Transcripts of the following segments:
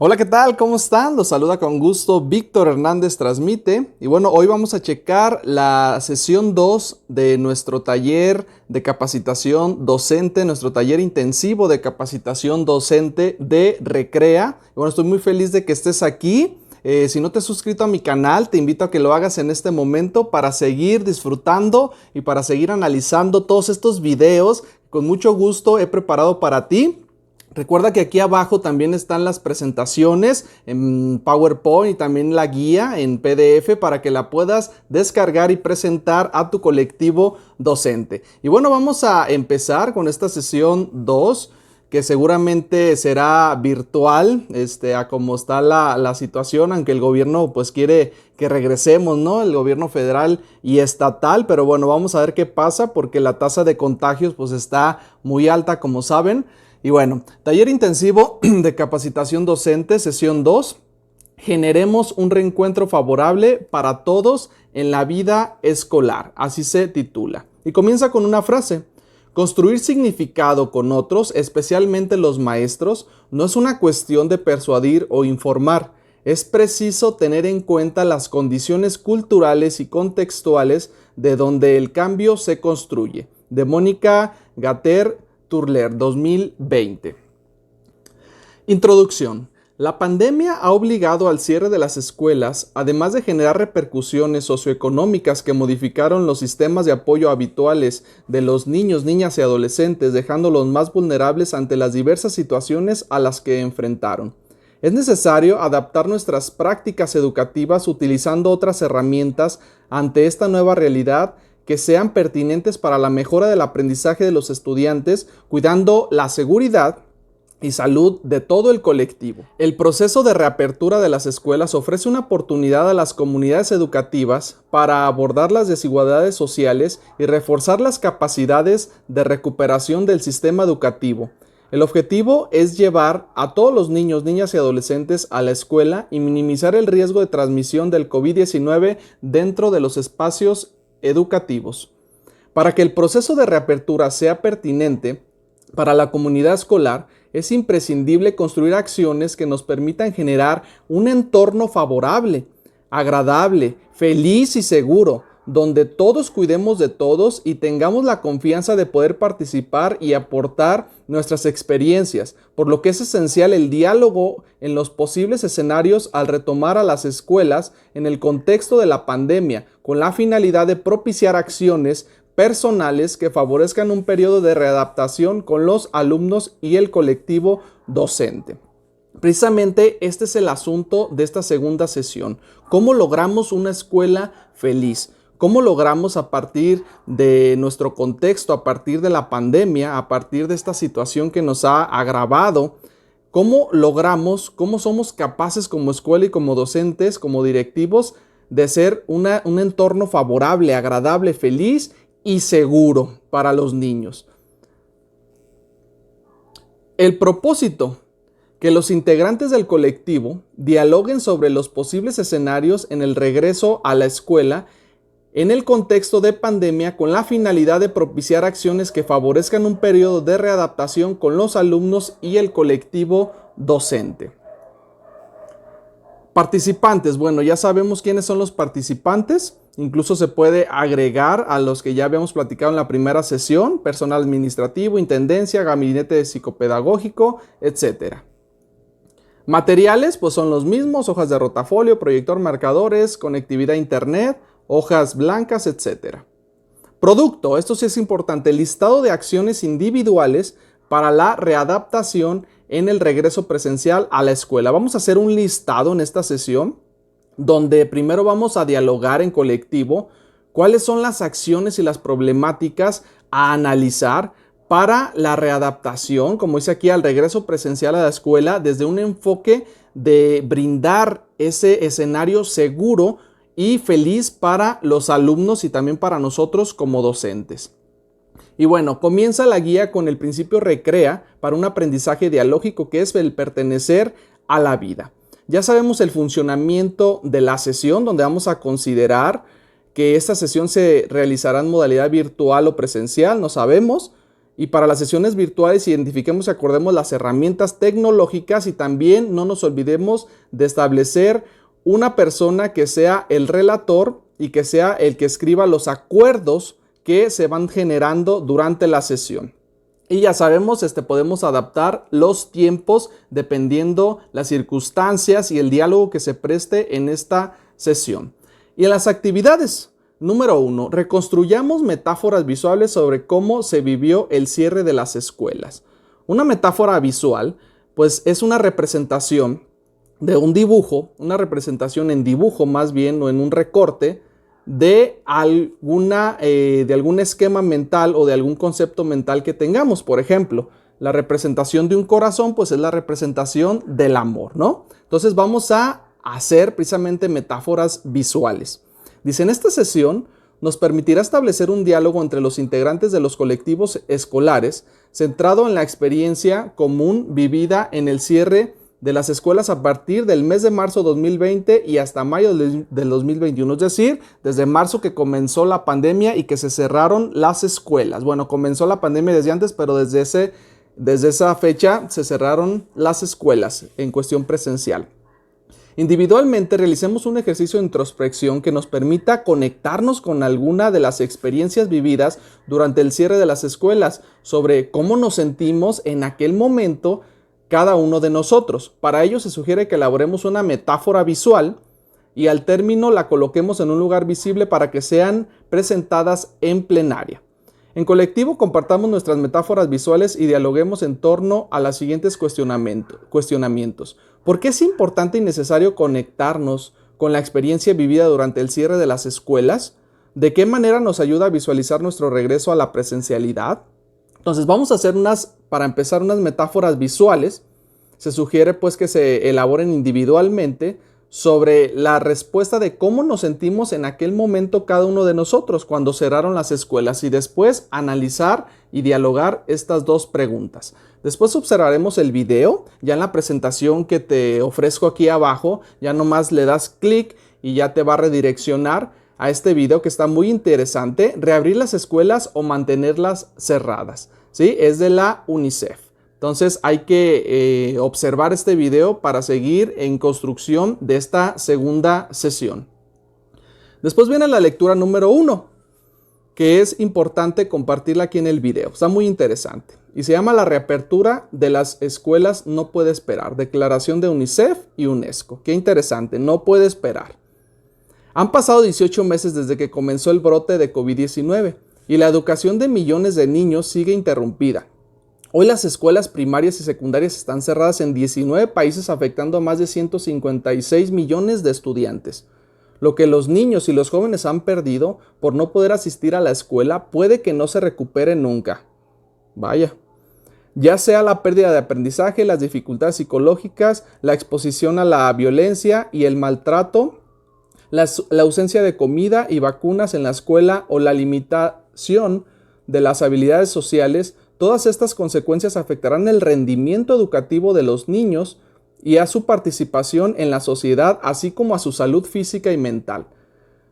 Hola, ¿qué tal? ¿Cómo están? Los saluda con gusto Víctor Hernández Transmite. Y bueno, hoy vamos a checar la sesión 2 de nuestro taller de capacitación docente, nuestro taller intensivo de capacitación docente de Recrea. Y bueno, estoy muy feliz de que estés aquí. Si no te has suscrito a mi canal, te invito a que lo hagas en este momento para seguir disfrutando y para seguir analizando todos estos videos que con mucho gusto he preparado para ti. Recuerda que aquí abajo también están las presentaciones en PowerPoint y también la guía en PDF para que la puedas descargar y presentar a tu colectivo docente. Y bueno, vamos a empezar con esta sesión 2 que seguramente será virtual, a como está la situación, aunque el gobierno pues quiere que regresemos, ¿no? El gobierno federal y estatal, pero bueno, vamos a ver qué pasa porque la tasa de contagios pues está muy alta, como saben. Y bueno, taller intensivo de capacitación docente, sesión 2. Generemos un reencuentro favorable para todos en la vida escolar. Así se titula. Y comienza con una frase. Construir significado con otros, especialmente los maestros, no es una cuestión de persuadir o informar. Es preciso tener en cuenta las condiciones culturales y contextuales de donde el cambio se construye. De Mónica Gater Turler, 2020. Introducción. La pandemia ha obligado al cierre de las escuelas, además de generar repercusiones socioeconómicas que modificaron los sistemas de apoyo habituales de los niños, niñas y adolescentes, dejándolos más vulnerables ante las diversas situaciones a las que enfrentaron. Es necesario adaptar nuestras prácticas educativas utilizando otras herramientas ante esta nueva realidad que sean pertinentes para la mejora del aprendizaje de los estudiantes, cuidando la seguridad y salud de todo el colectivo. El proceso de reapertura de las escuelas ofrece una oportunidad a las comunidades educativas para abordar las desigualdades sociales y reforzar las capacidades de recuperación del sistema educativo. El objetivo es llevar a todos los niños, niñas y adolescentes a la escuela y minimizar el riesgo de transmisión del COVID-19 dentro de los espacios educativos. Para que el proceso de reapertura sea pertinente para la comunidad escolar, es imprescindible construir acciones que nos permitan generar un entorno favorable, agradable, feliz y seguro, donde todos cuidemos de todos y tengamos la confianza de poder participar y aportar nuestras experiencias, por lo que es esencial el diálogo en los posibles escenarios al retomar a las escuelas en el contexto de la pandemia, con la finalidad de propiciar acciones personales que favorezcan un periodo de readaptación con los alumnos y el colectivo docente. Precisamente este es el asunto de esta segunda sesión. ¿Cómo logramos una escuela feliz? ¿Cómo logramos a partir de nuestro contexto, a partir de la pandemia, a partir de esta situación que nos ha agravado? ¿Cómo logramos, cómo somos capaces como escuela y como docentes, como directivos, de ser un entorno favorable, agradable, feliz y seguro para los niños? El propósito: que los integrantes del colectivo dialoguen sobre los posibles escenarios en el regreso a la escuela en el contexto de pandemia con la finalidad de propiciar acciones que favorezcan un periodo de readaptación con los alumnos y el colectivo docente. Participantes, bueno, ya sabemos quiénes son los participantes. Incluso se puede agregar a los que ya habíamos platicado en la primera sesión: personal administrativo, intendencia, gabinete psicopedagógico, etc. Materiales, pues son los mismos: hojas de rotafolio, proyector, marcadores, conectividad a internet, hojas blancas, etc. Producto, esto sí es importante: listado de acciones individuales para la readaptación en el regreso presencial a la escuela. Vamos a hacer un listado en esta sesión, donde primero vamos a dialogar en colectivo cuáles son las acciones y las problemáticas a analizar para la readaptación, como dice aquí, al regreso presencial a la escuela, desde un enfoque de brindar ese escenario seguro y feliz para los alumnos y también para nosotros como docentes. Y bueno, comienza la guía con el principio Recrea para un aprendizaje dialógico, que es el pertenecer a la vida. Ya sabemos el funcionamiento de la sesión, donde vamos a considerar que esta sesión se realizará en modalidad virtual o presencial, no sabemos. Y para las sesiones virtuales identifiquemos y acordemos las herramientas tecnológicas y también no nos olvidemos de establecer una persona que sea el relator y que sea el que escriba los acuerdos que se van generando durante la sesión. Y ya sabemos, podemos adaptar los tiempos dependiendo las circunstancias y el diálogo que se preste en esta sesión. Y en las actividades, número 1, reconstruyamos metáforas visuales sobre cómo se vivió el cierre de las escuelas. Una metáfora visual, pues es una representación de un dibujo, una representación en dibujo más bien o en un recorte de algún esquema mental o de algún concepto mental que tengamos. Por ejemplo, la representación de un corazón, pues es la representación del amor, ¿no? Entonces vamos a hacer precisamente metáforas visuales. Dice, en esta sesión nos permitirá establecer un diálogo entre los integrantes de los colectivos escolares centrado en la experiencia común vivida en el cierre de las escuelas a partir del mes de marzo 2020 y hasta mayo del 2021, es decir, desde marzo que comenzó la pandemia y que se cerraron las escuelas. Bueno, comenzó la pandemia desde antes, pero desde esa fecha se cerraron las escuelas en cuestión presencial. Individualmente realicemos un ejercicio de introspección que nos permita conectarnos con alguna de las experiencias vividas durante el cierre de las escuelas, sobre cómo nos sentimos en aquel momento cada uno de nosotros. Para ello se sugiere que elaboremos una metáfora visual y al término la coloquemos en un lugar visible para que sean presentadas en plenaria. En colectivo compartamos nuestras metáforas visuales y dialoguemos en torno a los siguientes cuestionamientos. ¿Por qué es importante y necesario conectarnos con la experiencia vivida durante el cierre de las escuelas? ¿De qué manera nos ayuda a visualizar nuestro regreso a la presencialidad? Entonces vamos a hacer para empezar unas metáforas visuales. Se sugiere pues que se elaboren individualmente sobre la respuesta de cómo nos sentimos en aquel momento cada uno de nosotros cuando cerraron las escuelas y después analizar y dialogar estas dos preguntas. Después observaremos el video, ya en la presentación que te ofrezco aquí abajo, ya nomás le das clic y ya te va a redireccionar a este video que está muy interesante, reabrir las escuelas o mantenerlas cerradas, ¿sí? Es de la UNICEF. Entonces hay que observar este video para seguir en construcción de esta segunda sesión. Después viene la lectura número 1, que es importante compartirla aquí en el video. Está muy interesante. Y se llama La reapertura de las escuelas no puede esperar. Declaración de UNICEF y UNESCO. Qué interesante, no puede esperar. Han pasado 18 meses desde que comenzó el brote de COVID-19 y la educación de millones de niños sigue interrumpida. Hoy las escuelas primarias y secundarias están cerradas en 19 países, afectando a más de 156 millones de estudiantes. Lo que los niños y los jóvenes han perdido por no poder asistir a la escuela puede que no se recupere nunca. Vaya. Ya sea la pérdida de aprendizaje, las dificultades psicológicas, la exposición a la violencia y el maltrato, la ausencia de comida y vacunas en la escuela o la limitación de las habilidades sociales, todas estas consecuencias afectarán el rendimiento educativo de los niños y a su participación en la sociedad, así como a su salud física y mental.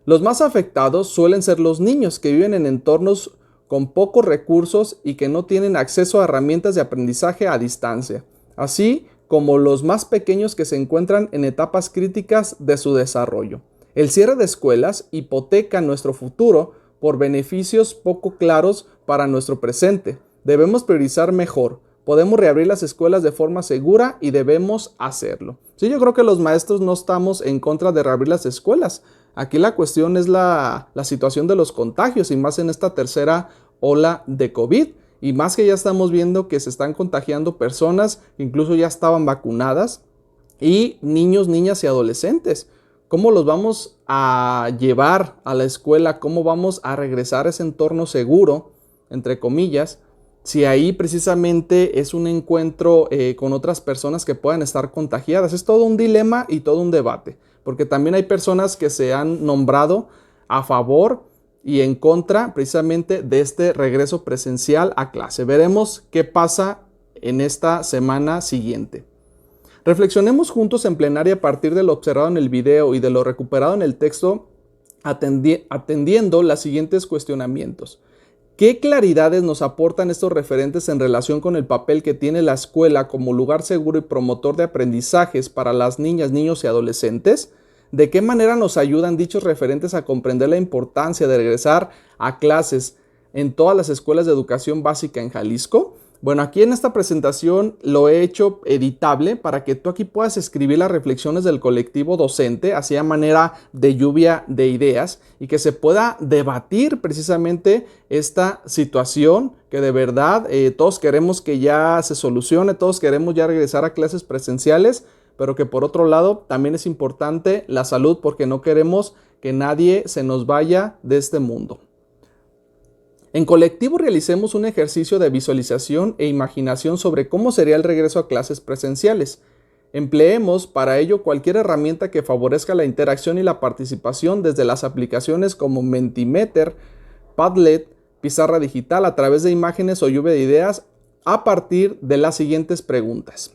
Los más afectados suelen ser los niños que viven en entornos con pocos recursos y que no tienen acceso a herramientas de aprendizaje a distancia, así como los más pequeños que se encuentran en etapas críticas de su desarrollo. El cierre de escuelas hipoteca nuestro futuro por beneficios poco claros para nuestro presente. Debemos priorizar mejor. Podemos reabrir las escuelas de forma segura y debemos hacerlo. Sí, yo creo que los maestros no estamos en contra de reabrir las escuelas. Aquí la cuestión es la situación de los contagios y más en esta tercera ola de COVID. Y más que ya estamos viendo que se están contagiando personas que incluso ya estaban vacunadas y niños, niñas y adolescentes. ¿Cómo los vamos a llevar a la escuela? ¿Cómo vamos a regresar a ese entorno seguro, entre comillas, si ahí precisamente es un encuentro con otras personas que puedan estar contagiadas? Es todo un dilema y todo un debate, porque también hay personas que se han nombrado a favor y en contra precisamente de este regreso presencial a clase. Veremos qué pasa en esta semana siguiente. Reflexionemos juntos en plenaria a partir de lo observado en el video y de lo recuperado en el texto, atendiendo los siguientes cuestionamientos. ¿Qué claridades nos aportan estos referentes en relación con el papel que tiene la escuela como lugar seguro y promotor de aprendizajes para las niñas, niños y adolescentes? ¿De qué manera nos ayudan dichos referentes a comprender la importancia de regresar a clases en todas las escuelas de educación básica en Jalisco? Bueno, aquí en esta presentación lo he hecho editable para que tú aquí puedas escribir las reflexiones del colectivo docente, así a manera de lluvia de ideas, y que se pueda debatir precisamente esta situación que de verdad todos queremos que ya se solucione, todos queremos ya regresar a clases presenciales, pero que por otro lado también es importante la salud porque no queremos que nadie se nos vaya de este mundo. En colectivo realicemos un ejercicio de visualización e imaginación sobre cómo sería el regreso a clases presenciales. Empleemos para ello cualquier herramienta que favorezca la interacción y la participación desde las aplicaciones como Mentimeter, Padlet, pizarra digital a través de imágenes o lluvia de ideas a partir de las siguientes preguntas.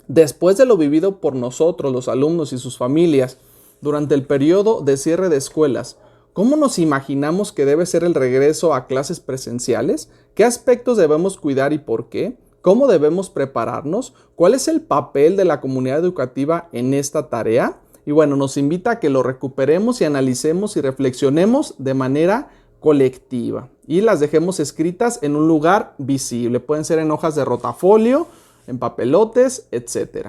Después de lo vivido por nosotros, los alumnos y sus familias, durante el periodo de cierre de escuelas, ¿cómo nos imaginamos que debe ser el regreso a clases presenciales? ¿Qué aspectos debemos cuidar y por qué? ¿Cómo debemos prepararnos? ¿Cuál es el papel de la comunidad educativa en esta tarea? Y bueno, nos invita a que lo recuperemos y analicemos y reflexionemos de manera colectiva y las dejemos escritas en un lugar visible. Pueden ser en hojas de rotafolio, en papelotes, etc.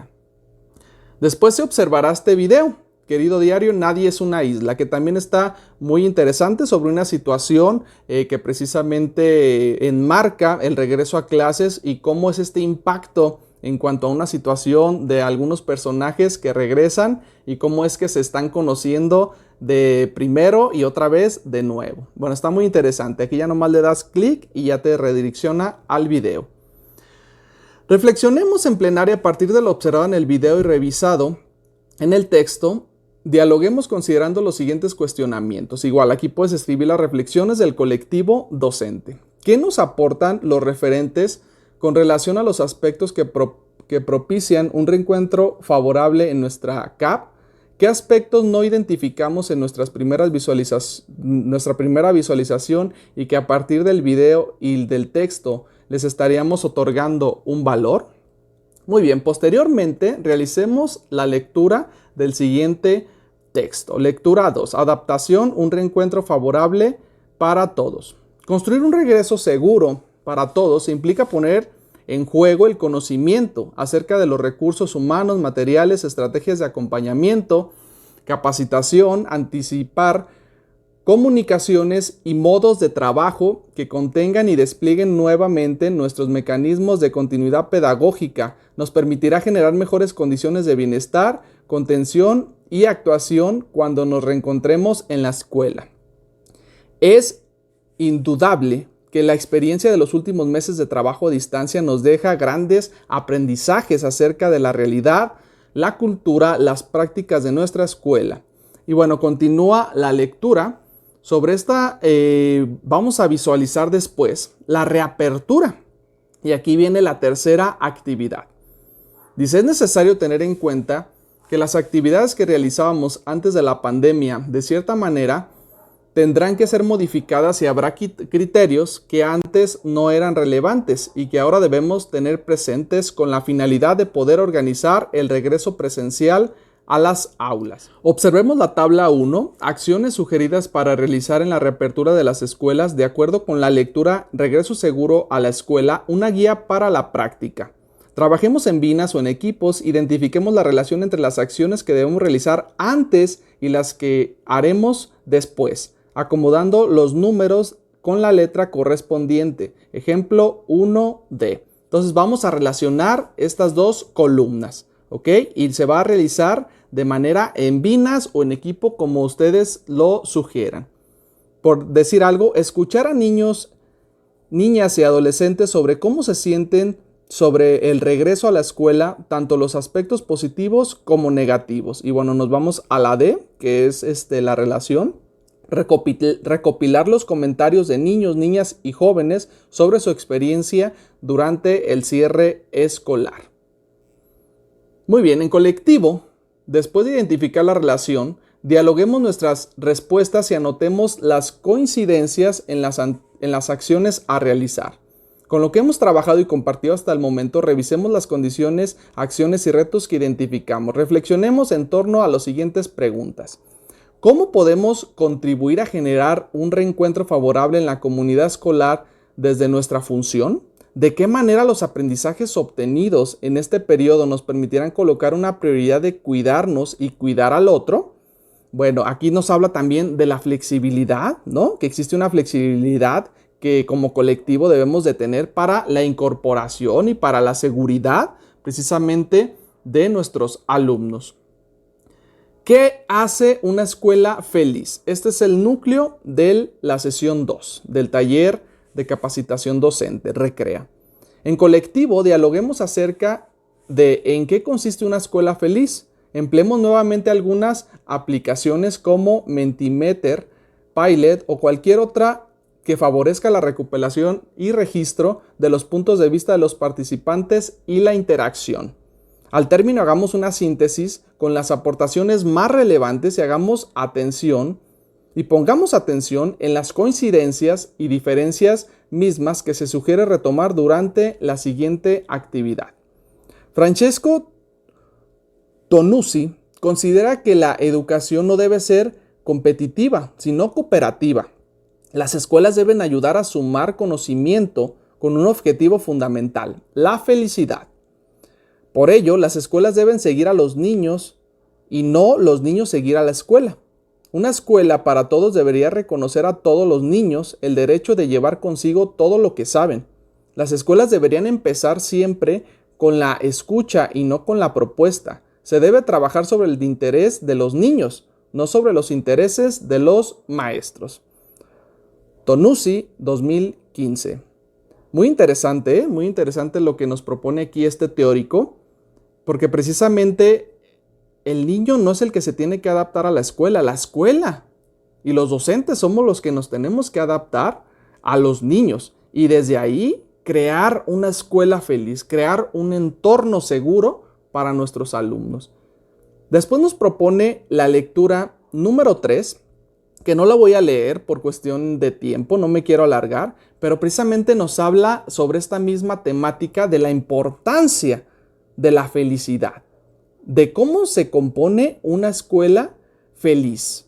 Después se observará este video. Querido diario, nadie es una isla, que también está muy interesante sobre una situación que precisamente enmarca el regreso a clases y cómo es este impacto en cuanto a una situación de algunos personajes que regresan y cómo es que se están conociendo de primero y otra vez de nuevo. Bueno, está muy interesante. Aquí ya nomás le das clic y ya te redirecciona al video. Reflexionemos en plenaria a partir de lo observado en el video y revisado en el texto. Dialoguemos considerando los siguientes cuestionamientos. Igual, aquí puedes escribir las reflexiones del colectivo docente. ¿Qué nos aportan los referentes con relación a los aspectos que propician un reencuentro favorable en nuestra CAP? ¿Qué aspectos no identificamos en nuestra primera visualización y que a partir del video y del texto les estaríamos otorgando un valor? Muy bien, posteriormente realicemos la lectura del siguiente texto. Lectura 2. Adaptación, un reencuentro favorable para todos. Construir un regreso seguro para todos implica poner en juego el conocimiento acerca de los recursos humanos, materiales, estrategias de acompañamiento, capacitación, anticipar comunicaciones y modos de trabajo que contengan y desplieguen nuevamente nuestros mecanismos de continuidad pedagógica. Nos permitirá generar mejores condiciones de bienestar, contención y actuación cuando nos reencontremos en la escuela. Es indudable que la experiencia de los últimos meses de trabajo a distancia nos deja grandes aprendizajes acerca de la realidad, la cultura, las prácticas de nuestra escuela. Y bueno, continúa la lectura. Sobre esta vamos a visualizar después la reapertura. Y aquí viene la tercera actividad. Dice, es necesario tener en cuenta que las actividades que realizábamos antes de la pandemia, de cierta manera, tendrán que ser modificadas y habrá criterios que antes no eran relevantes y que ahora debemos tener presentes con la finalidad de poder organizar el regreso presencial a las aulas. Observemos la tabla 1, acciones sugeridas para realizar en la reapertura de las escuelas de acuerdo con la lectura Regreso seguro a la escuela, una guía para la práctica. Trabajemos en binas o en equipos, identifiquemos la relación entre las acciones que debemos realizar antes y las que haremos después, acomodando los números con la letra correspondiente. Ejemplo 1D. Entonces vamos a relacionar estas dos columnas, ¿ok? Y se va a realizar de manera en binas o en equipo como ustedes lo sugieran. Por decir algo, escuchar a niños, niñas y adolescentes sobre cómo se sienten sobre el regreso a la escuela, tanto los aspectos positivos como negativos. Y bueno, nos vamos a la D, que es la relación. Recopilar los comentarios de niños, niñas y jóvenes sobre su experiencia durante el cierre escolar. Muy bien, en colectivo, después de identificar la relación, dialoguemos nuestras respuestas y anotemos las coincidencias en en las acciones a realizar. Con lo que hemos trabajado y compartido hasta el momento, revisemos las condiciones, acciones y retos que identificamos. Reflexionemos en torno a las siguientes preguntas. ¿Cómo podemos contribuir a generar un reencuentro favorable en la comunidad escolar desde nuestra función? ¿De qué manera los aprendizajes obtenidos en este periodo nos permitirán colocar una prioridad de cuidarnos y cuidar al otro? Bueno, aquí nos habla también de la flexibilidad, ¿no? Que existe una flexibilidad que como colectivo debemos de tener para la incorporación y para la seguridad precisamente de nuestros alumnos. ¿Qué hace una escuela feliz? Este es el núcleo de la sesión 2 del taller de capacitación docente, Recrea. En colectivo, dialoguemos acerca de en qué consiste una escuela feliz. Empleemos nuevamente algunas aplicaciones como Mentimeter, Padlet o cualquier otra que favorezca la recuperación y registro de los puntos de vista de los participantes y la interacción. Al término, hagamos una síntesis con las aportaciones más relevantes y hagamos atención y pongamos atención en las coincidencias y diferencias mismas que se sugiere retomar durante la siguiente actividad. Francesco Tonucci considera que la educación no debe ser competitiva, sino cooperativa. Las escuelas deben ayudar a sumar conocimiento con un objetivo fundamental, la felicidad. Por ello, las escuelas deben seguir a los niños y no los niños seguir a la escuela. Una escuela para todos debería reconocer a todos los niños el derecho de llevar consigo todo lo que saben. Las escuelas deberían empezar siempre con la escucha y no con la propuesta. Se debe trabajar sobre el interés de los niños, no sobre los intereses de los maestros. Tonucci, 2015. Muy interesante lo que nos propone aquí este teórico, porque precisamente el niño no es el que se tiene que adaptar a la escuela y los docentes somos los que nos tenemos que adaptar a los niños y desde ahí crear una escuela feliz, crear un entorno seguro para nuestros alumnos. Después nos propone la lectura número 3, que no la voy a leer por cuestión de tiempo, no me quiero alargar, pero precisamente nos habla sobre esta misma temática de la importancia de la felicidad, de cómo se compone una escuela feliz.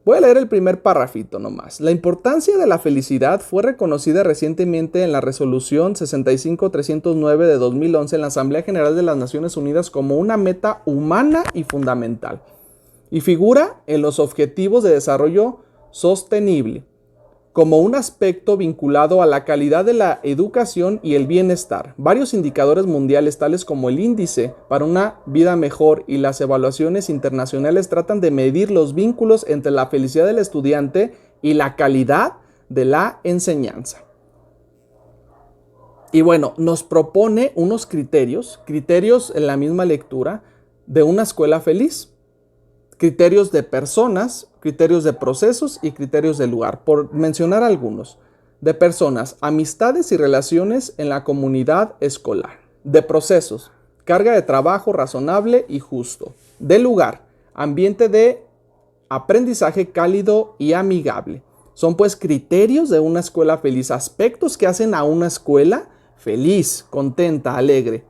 Voy a leer el primer parrafito nomás. La importancia de la felicidad fue reconocida recientemente en la resolución 65-309 de 2011 en la Asamblea General de las Naciones Unidas como una meta humana y fundamental, y figura en los Objetivos de Desarrollo Sostenible como un aspecto vinculado a la calidad de la educación y el bienestar. Varios indicadores mundiales, tales como el Índice para una Vida Mejor y las evaluaciones internacionales, tratan de medir los vínculos entre la felicidad del estudiante y la calidad de la enseñanza. Y bueno, nos propone unos criterios en la misma lectura de una escuela feliz. Criterios de personas, criterios de procesos y criterios de lugar, por mencionar algunos. De personas, amistades y relaciones en la comunidad escolar. De procesos, carga de trabajo razonable y justo. De lugar, ambiente de aprendizaje cálido y amigable. Son pues criterios de una escuela feliz, aspectos que hacen a una escuela feliz, contenta, alegre.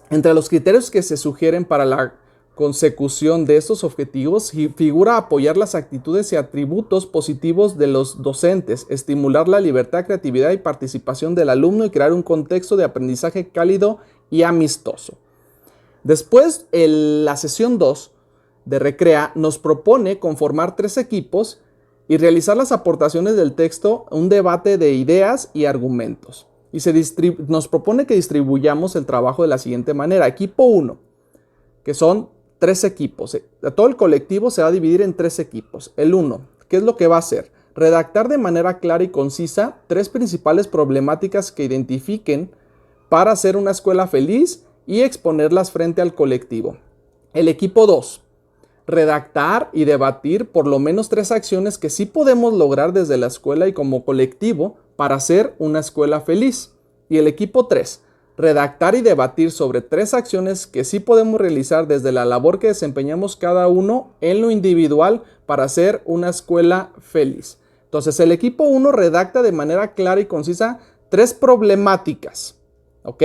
Entre los criterios que se sugieren para la consecución de estos objetivos figura apoyar las actitudes y atributos positivos de los docentes, estimular la libertad, creatividad y participación del alumno y crear un contexto de aprendizaje cálido y amistoso. Después, la sesión 2 de Recrea nos propone conformar 3 equipos y realizar las aportaciones del texto, un debate de ideas y argumentos. Y nos propone que distribuyamos el trabajo de la siguiente manera. Equipo 1, que son 3 equipos. Todo el colectivo se va a dividir en 3 equipos. El 1, ¿qué es lo que va a hacer? Redactar de manera clara y concisa 3 principales problemáticas que identifiquen para hacer una escuela feliz y exponerlas frente al colectivo. El equipo 2, redactar y debatir por lo menos 3 acciones que sí podemos lograr desde la escuela y como colectivo para hacer una escuela feliz. Y el equipo 3, redactar y debatir sobre 3 acciones que sí podemos realizar desde la labor que desempeñamos cada uno en lo individual para hacer una escuela feliz. Entonces, el equipo 1 redacta de manera clara y concisa 3 problemáticas, ¿ok?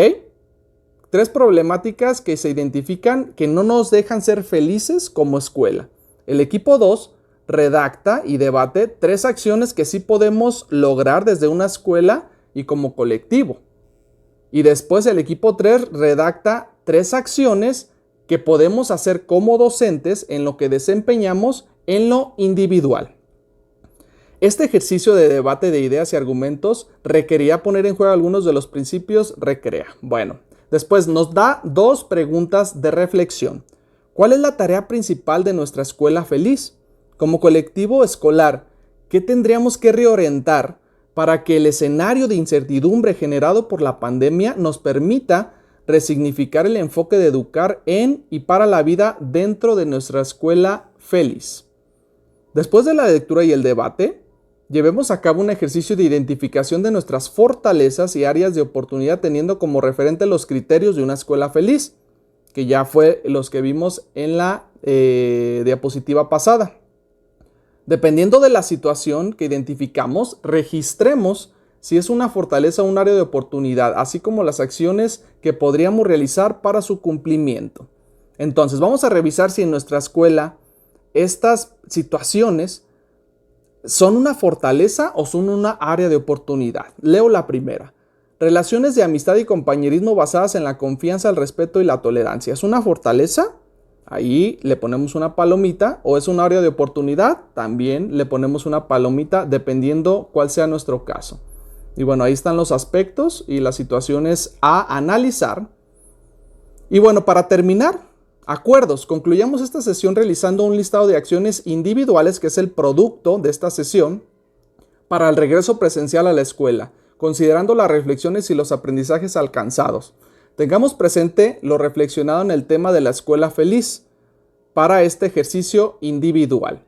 3 problemáticas que se identifican que no nos dejan ser felices como escuela. El equipo 2 redacta y debate 3 acciones que sí podemos lograr desde una escuela y como colectivo. Y después el equipo 3 redacta 3 acciones que podemos hacer como docentes en lo que desempeñamos en lo individual. Este ejercicio de debate de ideas y argumentos requería poner en juego algunos de los principios Recrea. Bueno, después nos da 2 preguntas de reflexión. ¿Cuál es la tarea principal de nuestra escuela feliz? Como colectivo escolar, ¿qué tendríamos que reorientar para que el escenario de incertidumbre generado por la pandemia nos permita resignificar el enfoque de educar en y para la vida dentro de nuestra escuela feliz? Después de la lectura y el debate, llevemos a cabo un ejercicio de identificación de nuestras fortalezas y áreas de oportunidad teniendo como referente los criterios de una escuela feliz, que ya fue los que vimos en la diapositiva pasada. Dependiendo de la situación que identificamos, registremos si es una fortaleza o un área de oportunidad, así como las acciones que podríamos realizar para su cumplimiento. Entonces, vamos a revisar si en nuestra escuela estas situaciones son una fortaleza o son una área de oportunidad. Leo la primera. Relaciones de amistad y compañerismo basadas en la confianza, el respeto y la tolerancia. ¿Es una fortaleza? Ahí le ponemos una palomita. ¿O es un área de oportunidad? También le ponemos una palomita dependiendo cuál sea nuestro caso. Y bueno, ahí están los aspectos y las situaciones a analizar. Y bueno, para terminar, acuerdos. Concluyamos esta sesión realizando un listado de acciones individuales que es el producto de esta sesión para el regreso presencial a la escuela, considerando las reflexiones y los aprendizajes alcanzados. Tengamos presente lo reflexionado en el tema de la escuela feliz para este ejercicio individual.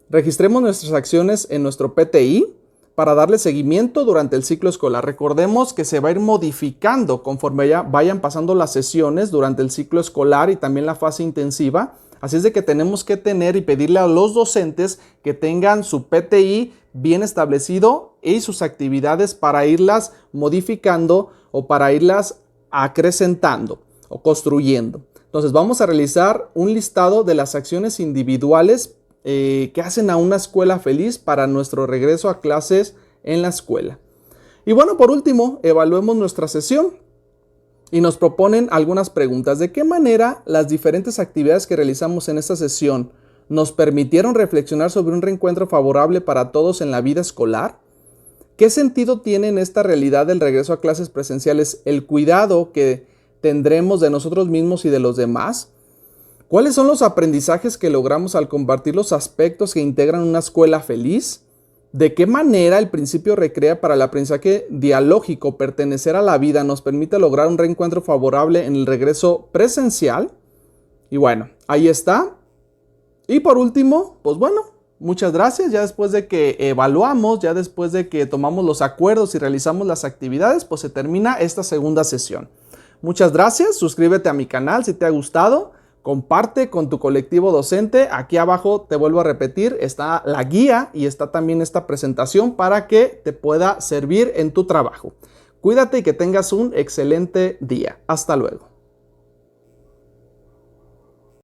Registremos nuestras acciones en nuestro PTI para darle seguimiento durante el ciclo escolar. Recordemos que se va a ir modificando conforme ya vayan pasando las sesiones durante el ciclo escolar y también la fase intensiva. Así es de que tenemos que tener y pedirle a los docentes que tengan su PTI bien establecido y sus actividades para irlas modificando o para irlas acrecentando o construyendo. Entonces vamos a realizar un listado de las acciones individuales que hacen a una escuela feliz para nuestro regreso a clases en la escuela. Y bueno, por último, evaluemos nuestra sesión y nos proponen algunas preguntas. ¿De qué manera las diferentes actividades que realizamos en esta sesión nos permitieron reflexionar sobre un reencuentro favorable para todos en la vida escolar? ¿Qué sentido tiene en esta realidad del regreso a clases presenciales el cuidado que tendremos de nosotros mismos y de los demás? ¿Cuáles son los aprendizajes que logramos al compartir los aspectos que integran una escuela feliz? ¿De qué manera el principio Recrea para el aprendizaje dialógico, pertenecer a la vida, nos permite lograr un reencuentro favorable en el regreso presencial? Y bueno, ahí está. Y por último, pues bueno, muchas gracias. Ya después de que evaluamos, ya después de que tomamos los acuerdos y realizamos las actividades, pues se termina esta segunda sesión. Muchas gracias. Suscríbete a mi canal si te ha gustado. Comparte con tu colectivo docente. Aquí abajo te vuelvo a repetir, está la guía y está también esta presentación para que te pueda servir en tu trabajo. Cuídate y que tengas un excelente día. Hasta luego.